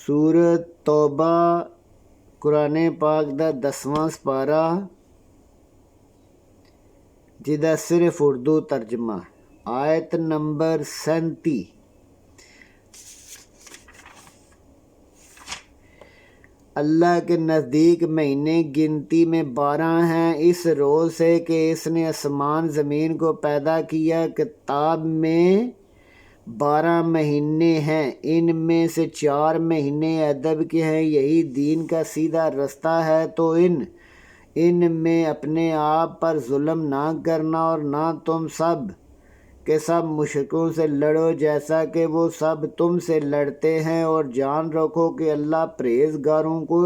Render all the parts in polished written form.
سورۃ توبہ قرآن پاک دا 10واں سپارہ جدا صرف اردو ترجمہ آیت نمبر 37۔ اللہ کے نزدیک مہینے گنتی میں 12 ہیں، اس روز سے کہ اس نے آسمان زمین کو پیدا کیا۔ کتاب میں 12 مہینے ہیں، ان میں سے 4 مہینے ادب کے ہیں، یہی دین کا سیدھا رستہ ہے۔ تو ان میں اپنے آپ پر ظلم نہ کرنا اور نہ تم سب کے سب مشرکوں سے لڑو جیسا کہ وہ سب تم سے لڑتے ہیں، اور جان رکھو کہ اللہ پرہیزگاروں کو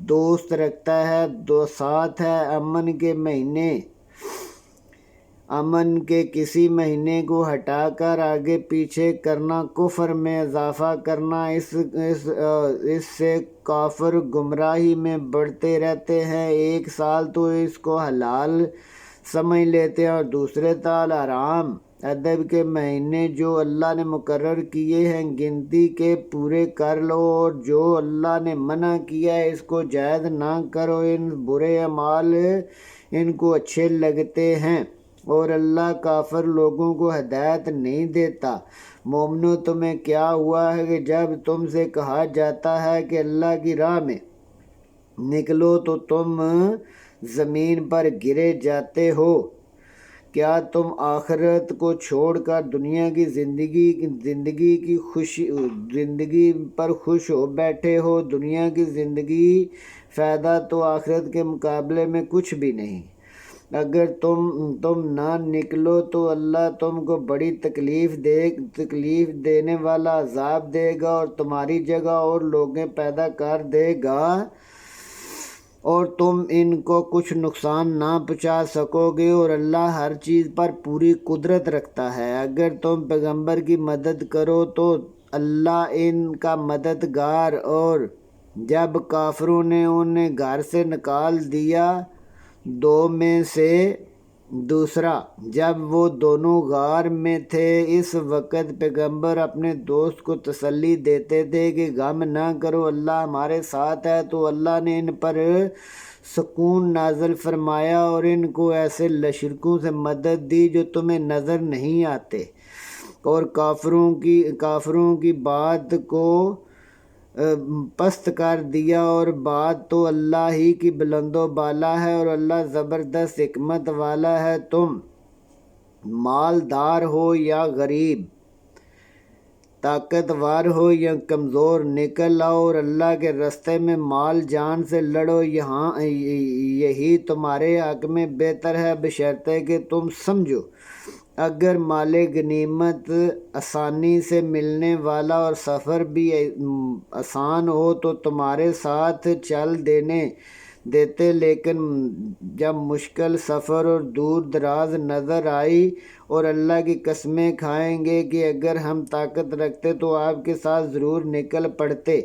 دوست رکھتا ہے۔ ساتھ ہے امن کے کسی مہینے کو ہٹا کر آگے پیچھے کرنا، کفر میں اضافہ کرنا، اس سے کافر گمراہی میں بڑھتے رہتے ہیں۔ ایک سال تو اس کو حلال سمجھ لیتے ہیں اور دوسرے سال حرام۔ ادب کے مہینے جو اللہ نے مقرر کیے ہیں گنتی کے پورے کر لو، اور جو اللہ نے منع کیا ہے اس کو جائز نہ کرو۔ ان برے اعمال ان کو اچھے لگتے ہیں اور اللہ کافر لوگوں کو ہدایت نہیں دیتا۔ مومنو، تمہیں کیا ہوا ہے کہ جب تم سے کہا جاتا ہے کہ اللہ کی راہ میں نکلو تو تم زمین پر گرے جاتے ہو؟ کیا تم آخرت کو چھوڑ کر دنیا کی زندگی پر خوش ہو بیٹھے ہو؟ دنیا کی زندگی فائدہ تو آخرت کے مقابلے میں کچھ بھی نہیں۔ اگر تم نہ نکلو تو اللہ تم کو بڑی تکلیف دینے والا عذاب دے گا اور تمہاری جگہ اور لوگیں پیدا کر دے گا، اور تم ان کو کچھ نقصان نہ پہنچا سکو گے، اور اللہ ہر چیز پر پوری قدرت رکھتا ہے۔ اگر تم پیغمبر کی مدد کرو تو اللہ ان کا مددگار، اور جب کافروں نے انہیں گھر سے نکال دیا دو میں سے دوسرا، جب وہ دونوں غار میں تھے، اس وقت پیغمبر اپنے دوست کو تسلی دیتے تھے کہ غم نہ کرو، اللہ ہمارے ساتھ ہے۔ تو اللہ نے ان پر سکون نازل فرمایا اور ان کو ایسے لشکروں سے مدد دی جو تمہیں نظر نہیں آتے، اور کافروں کی بات کو پست کر دیا، اور بات تو اللہ ہی کی بلند و بالا ہے، اور اللہ زبردست حکمت والا ہے۔ تم مالدار ہو یا غریب، طاقتور ہو یا کمزور، نکل آؤ اور اللہ کے راستے میں مال جان سے لڑو، یہی تمہارے حق میں بہتر ہے، بشرطے کہ تم سمجھو۔ اگر مال غنیمت آسانی سے ملنے والا اور سفر بھی آسان ہو تو تمہارے ساتھ چل دیتے، لیکن جب مشکل سفر اور دور دراز نظر آئی اور اللہ کی قسمیں کھائیں گے کہ اگر ہم طاقت رکھتے تو آپ کے ساتھ ضرور نکل پڑتے،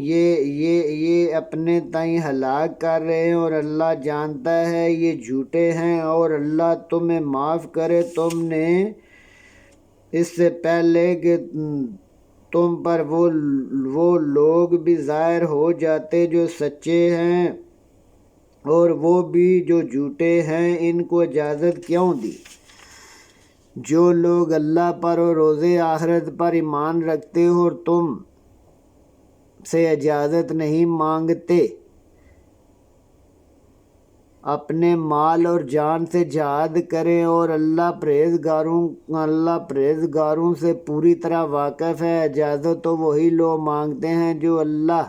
یہ اپنے تئیں ہلاک کر رہے ہیں اور اللہ جانتا ہے یہ جھوٹے ہیں، اور اللہ تمہیں معاف کرے۔ تم نے اس سے پہلے کہ تم پر وہ لوگ بھی ظاہر ہو جاتے جو سچے ہیں اور وہ بھی جو جھوٹے ہیں، ان کو اجازت کیوں دی؟ جو لوگ اللہ پر اور روز آخرت پر ایمان رکھتے ہو اور تم سے اجازت نہیں مانگتے، اپنے مال اور جان سے جہاد کریں، اور اللہ پرہیزگاروں سے پوری طرح واقف ہے۔ اجازت تو وہی لوگ مانگتے ہیں جو اللہ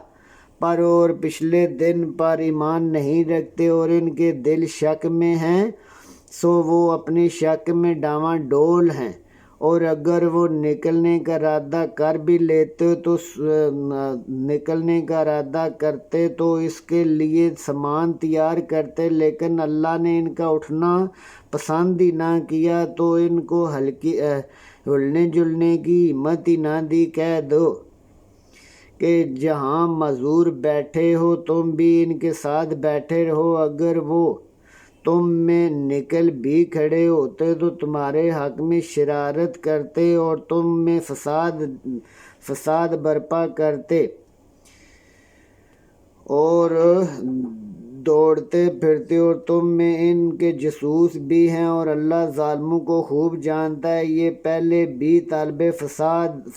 پر اور پچھلے دن پر ایمان نہیں رکھتے اور ان کے دل شک میں ہیں، سو وہ اپنی شک میں ڈاواں ڈول ہیں، اور اگر وہ نکلنے کا ارادہ کرتے تو اس کے لیے سامان تیار کرتے، لیکن اللہ نے ان کا اٹھنا پسند ہی نہ کیا تو ان کو ہلنے جلنے کی ہمت ہی نہ دی۔ کہہ دو کہ جہاں معذور بیٹھے ہو تم بھی ان کے ساتھ بیٹھے رہو، اگر وہ تم میں نکل بھی کھڑے ہوتے تو تمہارے حق میں شرارت کرتے اور تم میں فساد برپا کرتے اور دوڑتے پھرتے، اور تم میں ان کے جاسوس بھی ہیں، اور اللہ ظالموں کو خوب جانتا ہے۔ یہ پہلے بھی طالب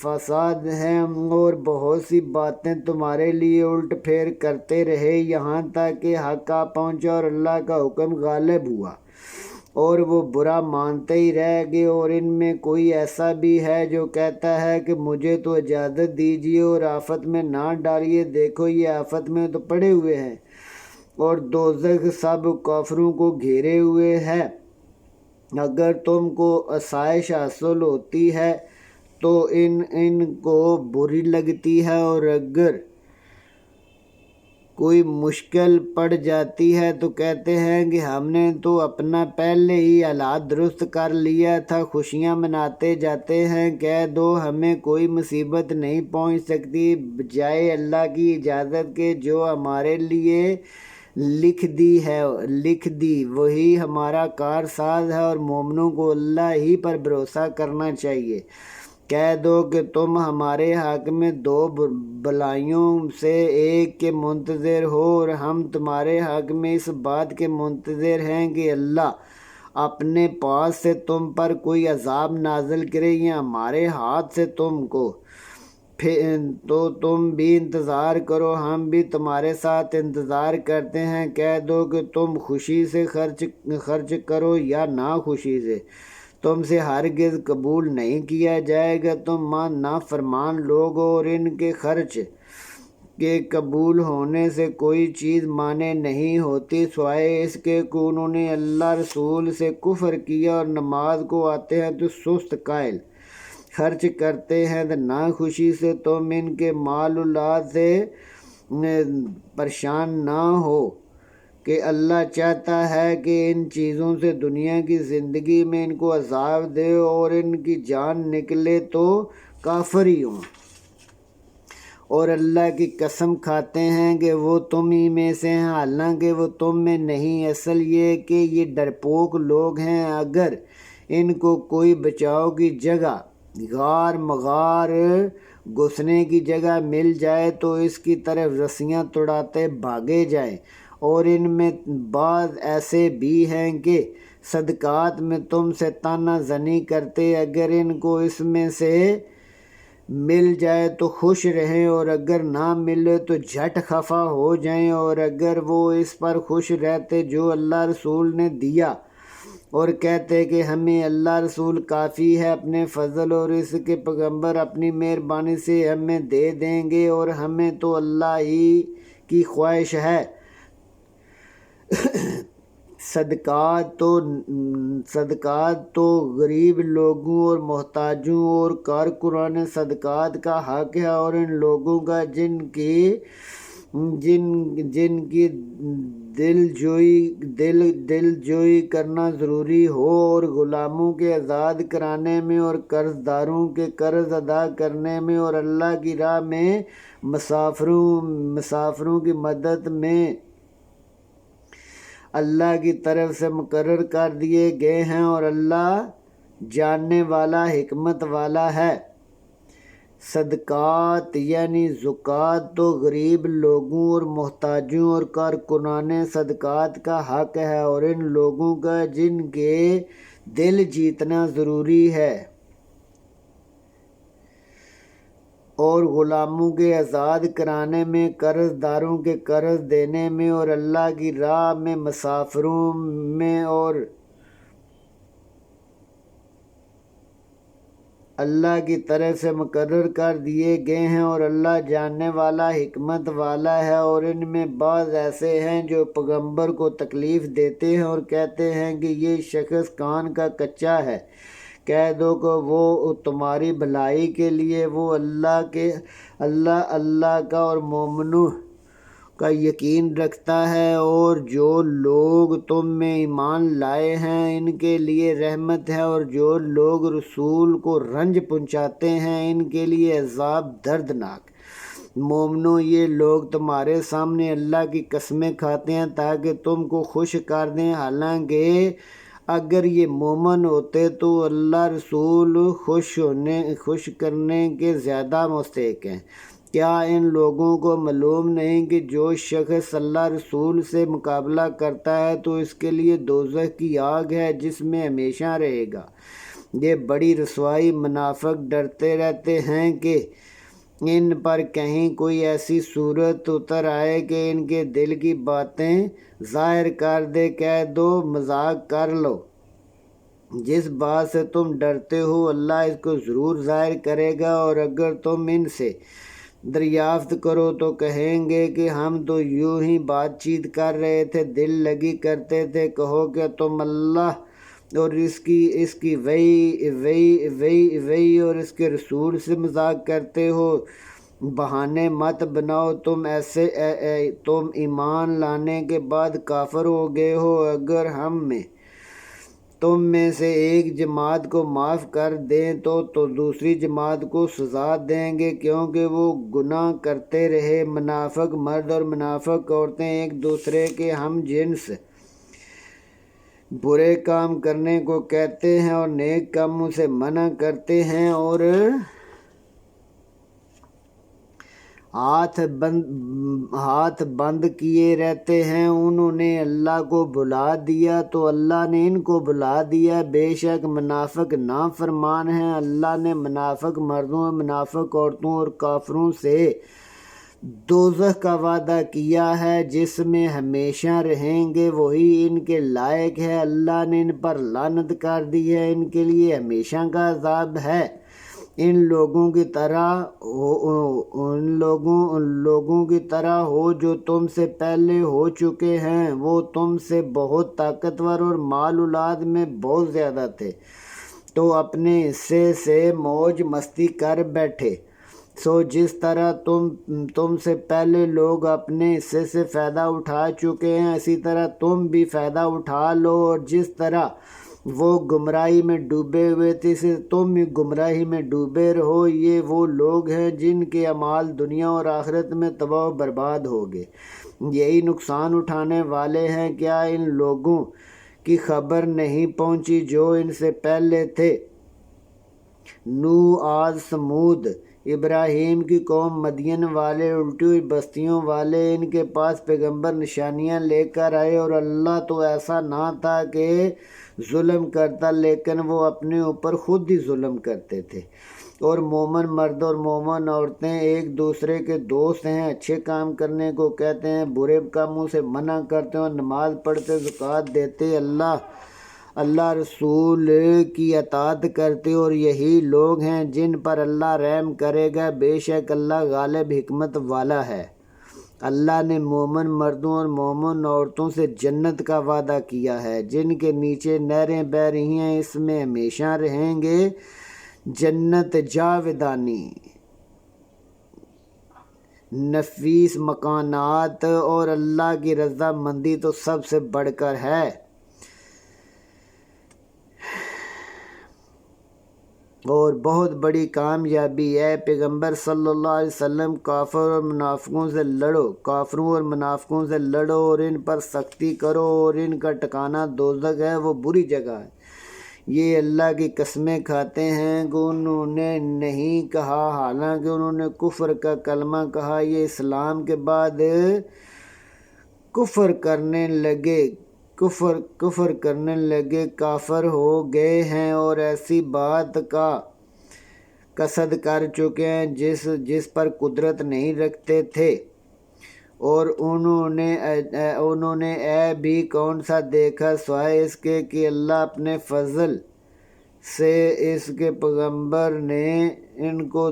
فساد ہیں اور بہت سی باتیں تمہارے لیے الٹ پھیر کرتے رہے، یہاں تک کہ حق آ پہنچا اور اللہ کا حکم غالب ہوا، اور وہ برا مانتے ہی رہ گئے۔ اور ان میں کوئی ایسا بھی ہے جو کہتا ہے کہ مجھے تو اجازت دیجیے اور آفت میں نہ ڈالیے، دیکھو یہ آفت میں تو پڑے ہوئے ہیں، اور دوزخ سب کافروں کو گھیرے ہوئے ہے۔ اگر تم کو آسائش حاصل ہوتی ہے تو ان کو بری لگتی ہے، اور اگر کوئی مشکل پڑ جاتی ہے تو کہتے ہیں کہ ہم نے تو اپنا پہلے ہی حالات درست کر لیا تھا، خوشیاں مناتے جاتے ہیں۔ کہہ دو ہمیں کوئی مصیبت نہیں پہنچ سکتی بجائے اللہ کی اجازت کے، جو ہمارے لیے لکھ دی وہی ہمارا کارساز ہے، اور مومنوں کو اللہ ہی پر بھروسہ کرنا چاہیے۔ کہہ دو کہ تم ہمارے حق میں دو بلائیوں سے ایک کے منتظر ہو، اور ہم تمہارے حق میں اس بات کے منتظر ہیں کہ اللہ اپنے پاس سے تم پر کوئی عذاب نازل کرے یا ہمارے ہاتھ سے تم کو، تو تم بھی انتظار کرو، ہم بھی تمہارے ساتھ انتظار کرتے ہیں۔ کہہ دو کہ تم خوشی سے خرچ کرو یا ناخوشی سے، تم سے ہرگز قبول نہیں کیا جائے گا۔ تم نافرمان لوگ ہو، اور ان کے خرچ کے قبول ہونے سے کوئی چیز مانے نہیں ہوتی سوائے اس کے کہ انہوں نے اللہ رسول سے کفر کیا، اور نماز کو آتے ہیں تو سست قائل، خرچ کرتے ہیں تو ناخوشی سے۔ تم ان کے مال اولاد سے پریشان نہ ہو کہ اللہ چاہتا ہے کہ ان چیزوں سے دنیا کی زندگی میں ان کو عذاب دے اور ان کی جان نکلے تو کافر ہی ہوں، اور اللہ کی قسم کھاتے ہیں کہ وہ تم ہی میں سے ہیں، حالانکہ وہ تم میں نہیں۔ اصل یہ کہ یہ ڈرپوک لوگ ہیں، اگر ان کو کوئی بچاؤ کی جگہ، غار مغار گھسنے کی جگہ مل جائے تو اس کی طرف رسیاں توڑاتے بھاگے جائیں۔ اور ان میں بعض ایسے بھی ہیں کہ صدقات میں تم سے طعنہ زنی کرتے، اگر ان کو اس میں سے مل جائے تو خوش رہیں، اور اگر نہ ملے تو جھٹ خفا ہو جائیں۔ اور اگر وہ اس پر خوش رہتے جو اللہ رسول نے دیا، اور کہتے کہ ہمیں اللہ رسول کافی ہے اپنے فضل، اور اس کے پیغمبر اپنی مہربانی سے ہمیں دے دیں گے، اور ہمیں تو اللہ ہی کی خواہش ہے۔ صدقات تو غریب لوگوں اور محتاجوں اور کارکنان صدقات کا حق ہے، اور ان لوگوں کا جن کی دل جوئی کرنا ضروری ہو، اور غلاموں کے آزاد کرانے میں، اور قرض داروں کے قرض ادا کرنے میں، اور اللہ کی راہ میں مسافروں کی مدد میں اللہ کی طرف سے مقرر کر دیے گئے ہیں، اور اللہ جاننے والا حکمت والا ہے۔ صدقات یعنی زکوٰۃ تو غریب لوگوں اور محتاجوں اور کارکنان صدقات کا حق ہے، اور ان لوگوں کا جن کے دل جیتنا ضروری ہے، اور غلاموں کے آزاد کرانے میں، قرض داروں کے قرض دینے میں، اور اللہ کی راہ میں مسافروں میں، اور اللہ کی طرف سے مقرر کر دیے گئے ہیں، اور اللہ جاننے والا حکمت والا ہے۔ اور ان میں بعض ایسے ہیں جو پیغمبر کو تکلیف دیتے ہیں اور کہتے ہیں کہ یہ شخص کان کا کچا ہے۔ کہہ دو کہ وہ تمہاری بھلائی کے لیے وہ اللہ کا اور مومنوں کا یقین رکھتا ہے، اور جو لوگ تم میں ایمان لائے ہیں ان کے لیے رحمت ہے، اور جو لوگ رسول کو رنج پہنچاتے ہیں ان کے لیے عذاب دردناک۔ مومنو، یہ لوگ تمہارے سامنے اللہ کی قسمیں کھاتے ہیں تاکہ تم کو خوش کر دیں، حالانکہ اگر یہ مومن ہوتے تو اللہ رسول خوش کرنے کے زیادہ مستحق ہیں۔ کیا ان لوگوں کو معلوم نہیں کہ جو شخص اللہ رسول سے مقابلہ کرتا ہے تو اس کے لیے دوزخ کی آگ ہے جس میں ہمیشہ رہے گا۔ یہ بڑی رسوائی۔ منافق ڈرتے رہتے ہیں کہ ان پر کہیں کوئی ایسی صورت اتر آئے کہ ان کے دل کی باتیں ظاہر کر دے۔ کہہ دو مذاق کر لو، جس بات سے تم ڈرتے ہو اللہ اس کو ضرور ظاہر کرے گا، اور اگر تم ان سے دریافت کرو تو کہیں گے کہ ہم تو یوں ہی بات چیت کر رہے تھے، دل لگی کرتے تھے۔ کہو کہ تم اللہ اور اس کی وحی اور اس کے رسول سے مذاق کرتے ہو۔ بہانے مت بناؤ، تم ایمان لانے کے بعد کافر ہو گئے ہو۔ اگر تم میں سے ایک جماعت کو معاف کر دیں تو دوسری جماعت کو سزا دیں گے، کیونکہ وہ گناہ کرتے رہے۔ منافق مرد اور منافق عورتیں ایک دوسرے کے ہم جنس برے کام کرنے کو کہتے ہیں اور نیک کاموں سے منع کرتے ہیں، اور ہاتھ بند کیے رہتے ہیں۔ انہوں نے اللہ کو بھلا دیا تو اللہ نے ان کو بھلا دیا۔ بے شک منافق نافرمان ہیں۔ اللہ نے منافق مردوں اور منافق عورتوں اور کافروں سے دوزخ کا وعدہ کیا ہے جس میں ہمیشہ رہیں گے، وہی ان کے لائق ہے۔ اللہ نے ان پر لعنت کر دی ہے، ان کے لیے ہمیشہ کا عذاب ہے۔ ان لوگوں کی طرح ہو جو تم سے پہلے ہو چکے ہیں، وہ تم سے بہت طاقتور اور مال اولاد میں بہت زیادہ تھے، تو اپنے حصے سے موج مستی کر بیٹھے۔ سو جس طرح تم سے پہلے لوگ اپنے حصے سے فائدہ اٹھا چکے ہیں، اسی طرح تم بھی فائدہ اٹھا لو، اور جس طرح وہ گمراہی میں ڈوبے ہوئے تھے اسے تم بھی گمراہی میں ڈوبے رہو۔ یہ وہ لوگ ہیں جن کے اعمال دنیا اور آخرت میں تباہ و برباد ہو گئے، یہی نقصان اٹھانے والے ہیں۔ کیا ان لوگوں کی خبر نہیں پہنچی جو ان سے پہلے تھے؟ نوح، عاد، ثمود، ابراہیم کی قوم، مدین والے، الٹی ہوئی بستیوں والے، ان کے پاس پیغمبر نشانیاں لے کر آئے، اور اللہ تو ایسا نہ تھا کہ ظلم کرتا، لیکن وہ اپنے اوپر خود ہی ظلم کرتے تھے۔ اور مومن مرد اور مومن عورتیں ایک دوسرے کے دوست ہیں، اچھے کام کرنے کو کہتے ہیں، برے کاموں سے منع کرتے ہیں، اور نماز پڑھتے، زکوٰۃ دیتے، اللہ رسول کی اطاعت کرتے، اور یہی لوگ ہیں جن پر اللہ رحم کرے گا۔ بے شک اللہ غالب حکمت والا ہے۔ اللہ نے مومن مردوں اور مومن عورتوں سے جنت کا وعدہ کیا ہے جن کے نیچے نہریں بہہ رہی ہیں، اس میں ہمیشہ رہیں گے۔ جنت جاودانی، نفیس مکانات اور اللہ کی رضا مندی تو سب سے بڑھ کر ہے۔ اور بہت بڑی کامیابی ہے۔ پیغمبر صلی اللہ علیہ وسلم کافروں اور منافقوں سے لڑو اور ان پر سختی کرو، اور ان کا ٹھکانہ دوزخ ہے، وہ بری جگہ ہے۔ یہ اللہ کی قسمیں کھاتے ہیں کہ انہوں نے نہیں کہا، حالانکہ انہوں نے کفر کا کلمہ کہا۔ یہ اسلام کے بعد کفر کرنے لگے کافر ہو گئے ہیں، اور ایسی بات کا قصد کر چکے ہیں جس پر قدرت نہیں رکھتے تھے، اور انہوں نے اے بھی کون سا دیکھا سوائے اس کے کہ اللہ اپنے فضل سے اس کے پیغمبر نے ان کو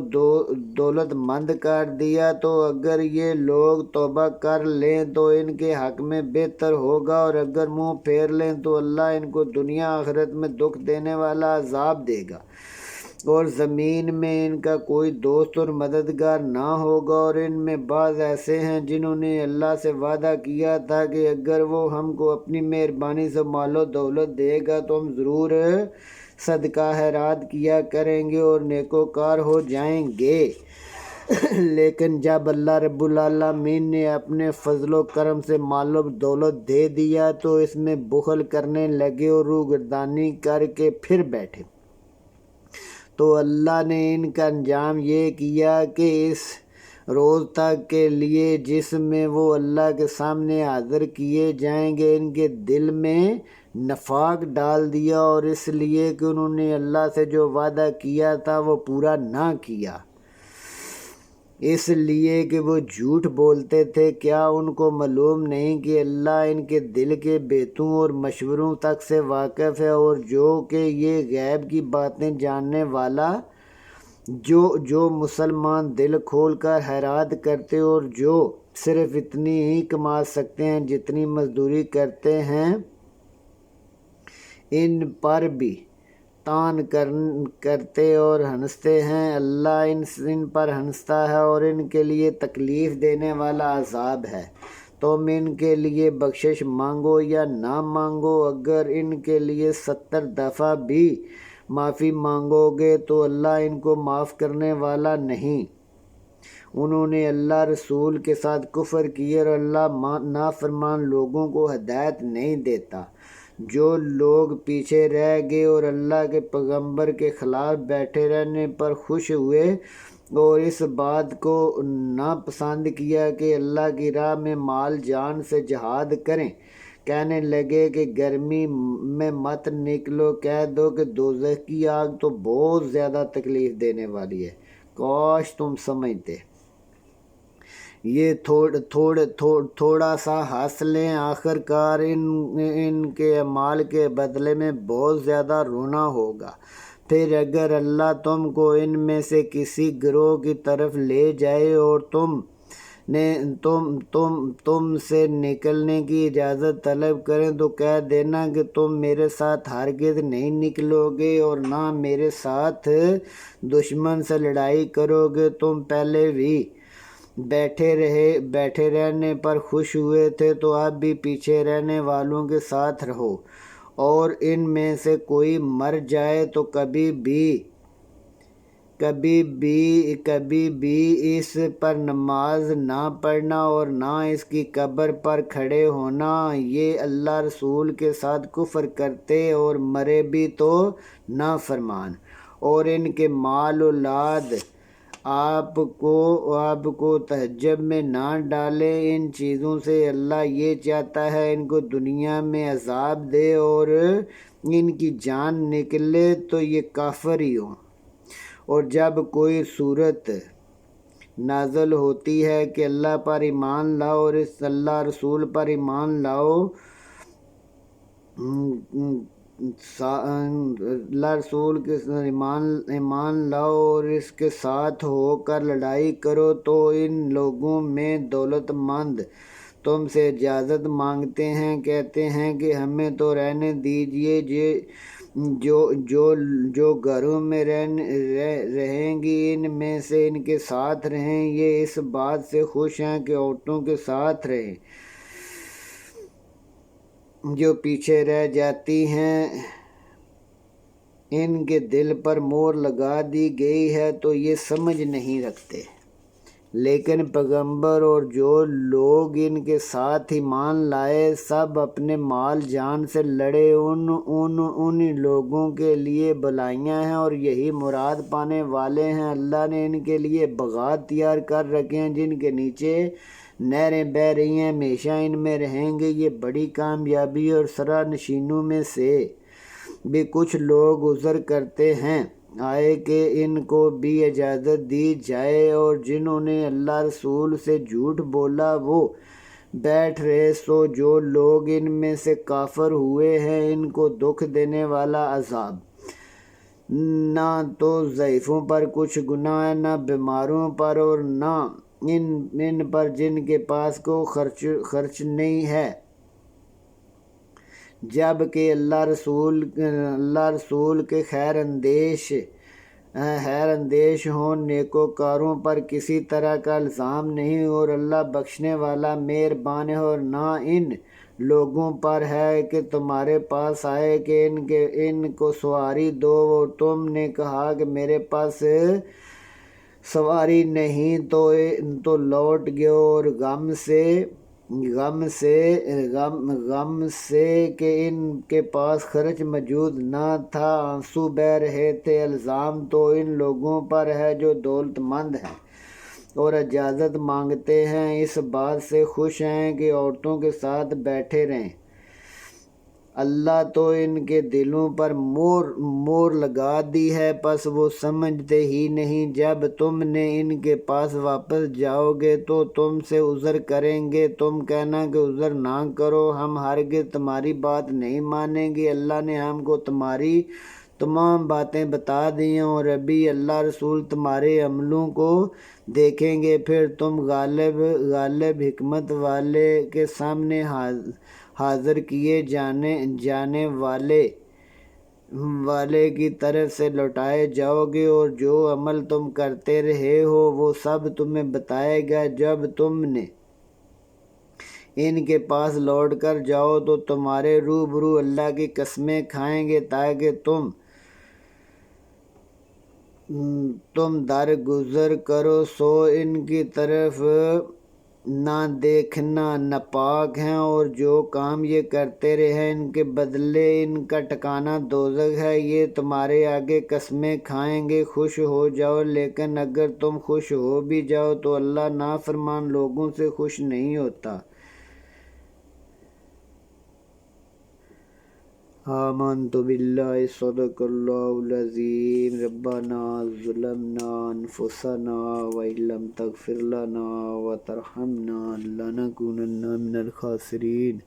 دولت مند کر دیا۔ تو اگر یہ لوگ توبہ کر لیں تو ان کے حق میں بہتر ہوگا، اور اگر منہ پھیر لیں تو اللہ ان کو دنیا آخرت میں دکھ دینے والا عذاب دے گا، اور زمین میں ان کا کوئی دوست اور مددگار نہ ہوگا۔ اور ان میں بعض ایسے ہیں جنہوں نے اللہ سے وعدہ کیا تھا کہ اگر وہ ہم کو اپنی مہربانی سے مال و دولت دے گا تو ہم ضرور صدقہ خیرات کیا کریں گے اور نیکوکار ہو جائیں گے۔ لیکن جب اللہ رب العالمین نے اپنے فضل و کرم سے مال و دولت دے دیا تو اس میں بخل کرنے لگے اور روگردانی کر کے پھر بیٹھے۔ تو اللہ نے ان کا انجام یہ کیا کہ اس روز تک کے لیے جس میں وہ اللہ کے سامنے حاضر کیے جائیں گے ان کے دل میں نفاق ڈال دیا، اور اس لیے کہ انہوں نے اللہ سے جو وعدہ کیا تھا وہ پورا نہ کیا، اس لیے کہ وہ جھوٹ بولتے تھے۔ کیا ان کو معلوم نہیں کہ اللہ ان کے دل کے بیتوں اور مشوروں تک سے واقف ہے، اور جو کہ یہ غیب کی باتیں جاننے والا، جو مسلمان دل کھول کر خیرات کرتے اور جو صرف اتنی ہی کما سکتے ہیں جتنی مزدوری کرتے ہیں، ان پر بھی تان کرتے اور ہنستے ہیں۔ اللہ ان پر ہنستا ہے اور ان کے لیے تکلیف دینے والا عذاب ہے۔ تم ان کے لیے بخشش مانگو یا نہ مانگو، اگر ان کے لیے 70 دفعہ بھی معافی مانگو گے تو اللہ ان کو معاف کرنے والا نہیں۔ انہوں نے اللہ رسول کے ساتھ کفر کیا اور اللہ نافرمان لوگوں کو ہدایت نہیں دیتا۔ جو لوگ پیچھے رہ گئے اور اللہ کے پیغمبر کے خلاف بیٹھے رہنے پر خوش ہوئے اور اس بات کو ناپسند کیا کہ اللہ کی راہ میں مال جان سے جہاد کریں، کہنے لگے کہ گرمی میں مت نکلو، کہہ دو کہ دوزخ کی آگ تو بہت زیادہ تکلیف دینے والی ہے، کاش تم سمجھتے۔ یہ تھوڑا سا ہنس لیں، آخر کار ان کے اعمال کے بدلے میں بہت زیادہ رونا ہوگا۔ پھر اگر اللہ تم کو ان میں سے کسی گروہ کی طرف لے جائے اور تم سے نکلنے کی اجازت طلب کریں تو کہہ دینا کہ تم میرے ساتھ ہرگز نہیں نکلو گے اور نہ میرے ساتھ دشمن سے لڑائی کرو گے، تم پہلے بھی بیٹھے رہنے پر خوش ہوئے تھے تو اب بھی پیچھے رہنے والوں کے ساتھ رہو، اور ان میں سے کوئی مر جائے تو کبھی بھی اس پر نماز نہ پڑھنا اور نہ اس کی قبر پر کھڑے ہونا، یہ اللہ رسول کے ساتھ کفر کرتے اور مرے بھی تو نافرمان، اور ان کے مال اولاد آپ کو تہجب میں نہ ڈالے۔ ان چیزوں سے اللہ یہ چاہتا ہے ان کو دنیا میں عذاب دے اور ان کی جان نکلے تو یہ کافر ہی ہوں۔ اور جب کوئی صورت نازل ہوتی ہے کہ اللہ پر ایمان لاؤ اور اس اللہ رسول پر ایمان لاؤ، اللہ رسول کے ایمان لاؤ اور اس کے ساتھ ہو کر لڑائی کرو، تو ان لوگوں میں دولت مند تم سے اجازت مانگتے ہیں، کہتے ہیں کہ ہمیں تو رہنے دیجیے، جو گھروں میں رہیں گی ان میں سے ان کے ساتھ رہیں، یہ اس بات سے خوش ہیں کہ عورتوں کے ساتھ رہیں، جو پیچھے رہ جاتی ہیں ان کے دل پر مہر لگا دی گئی ہے تو یہ سمجھ نہیں رکھتے۔ لیکن پیغمبر اور جو لوگ ان کے ساتھ ایمان لائے سب اپنے مال جان سے لڑے، ان لوگوں کے لیے بلائیاں ہیں اور یہی مراد پانے والے ہیں۔ اللہ نے ان کے لیے باغات تیار کر رکھے ہیں جن کے نیچے نہریں بہہ رہی ہیں، ہمیشہ ان میں رہیں گے، یہ بڑی کامیابی اور سرا نشینوں میں سے بھی کچھ لوگ عذر کرتے ہیں آئے کہ ان کو بھی اجازت دی جائے، اور جنہوں نے اللہ رسول سے جھوٹ بولا وہ بیٹھ رہے، سو جو لوگ ان میں سے کافر ہوئے ہیں ان کو دکھ دینے والا عذاب، نہ تو ضعیفوں پر کچھ گناہ ہے، نہ بیماروں پر، اور نہ ان پر جن کے پاس کو خرچ نہیں ہے، جب کہ اللہ رسول کے خیر اندیش ہوں، نیکوکاروں پر کسی طرح کا الزام نہیں، اور اللہ بخشنے والا مہربان ہے۔ اور نہ ان لوگوں پر ہے کہ تمہارے پاس آئے کہ ان کو سواری دو، اور تم نے کہا کہ میرے پاس سواری نہیں تو لوٹ گئے، اور غم سے کہ ان کے پاس خرچ موجود نہ تھا، آنسو بہہ رہے تھے۔ الزام تو ان لوگوں پر ہے جو دولت مند ہیں اور اجازت مانگتے ہیں، اس بات سے خوش ہیں کہ عورتوں کے ساتھ بیٹھے رہیں۔ اللہ تو ان کے دلوں پر مور لگا دی ہے، پس وہ سمجھتے ہی نہیں۔ جب تم نے ان کے پاس واپس جاؤ گے تو تم سے عذر کریں گے، تم کہنا کہ عذر نہ کرو، ہم ہرگز تمہاری بات نہیں مانیں گے۔ اللہ نے ہم کو تمہاری تمام باتیں بتا دی ہیں، اور ابھی اللہ رسول تمہارے عملوں کو دیکھیں گے، پھر تم غالب حکمت والے کے سامنے حاضر کیے جانے والے کی طرف سے لوٹائے جاؤ گے، اور جو عمل تم کرتے رہے ہو وہ سب تمہیں بتائے گا۔ جب تم نے ان کے پاس لوٹ کر جاؤ تو تمہارے روبرو اللہ کی قسمیں کھائیں گے تاکہ تم درگزر کرو، سو ان کی طرف نہ دیکھنا، ناپاک ہیں، اور جو کام یہ کرتے رہے ان کے بدلے ان کا ٹھکانہ دوزخ ہے۔ یہ تمہارے آگے قسمیں کھائیں گے، خوش ہو جاؤ، لیکن اگر تم خوش ہو بھی جاؤ تو اللہ نافرمان لوگوں سے خوش نہیں ہوتا۔ آمنت باللہ صدق اللہ العظیم۔ ربنا ظلمنا انفسنا وإن لم تغفر لنا وترحمنا لنكونن من الخاسرین۔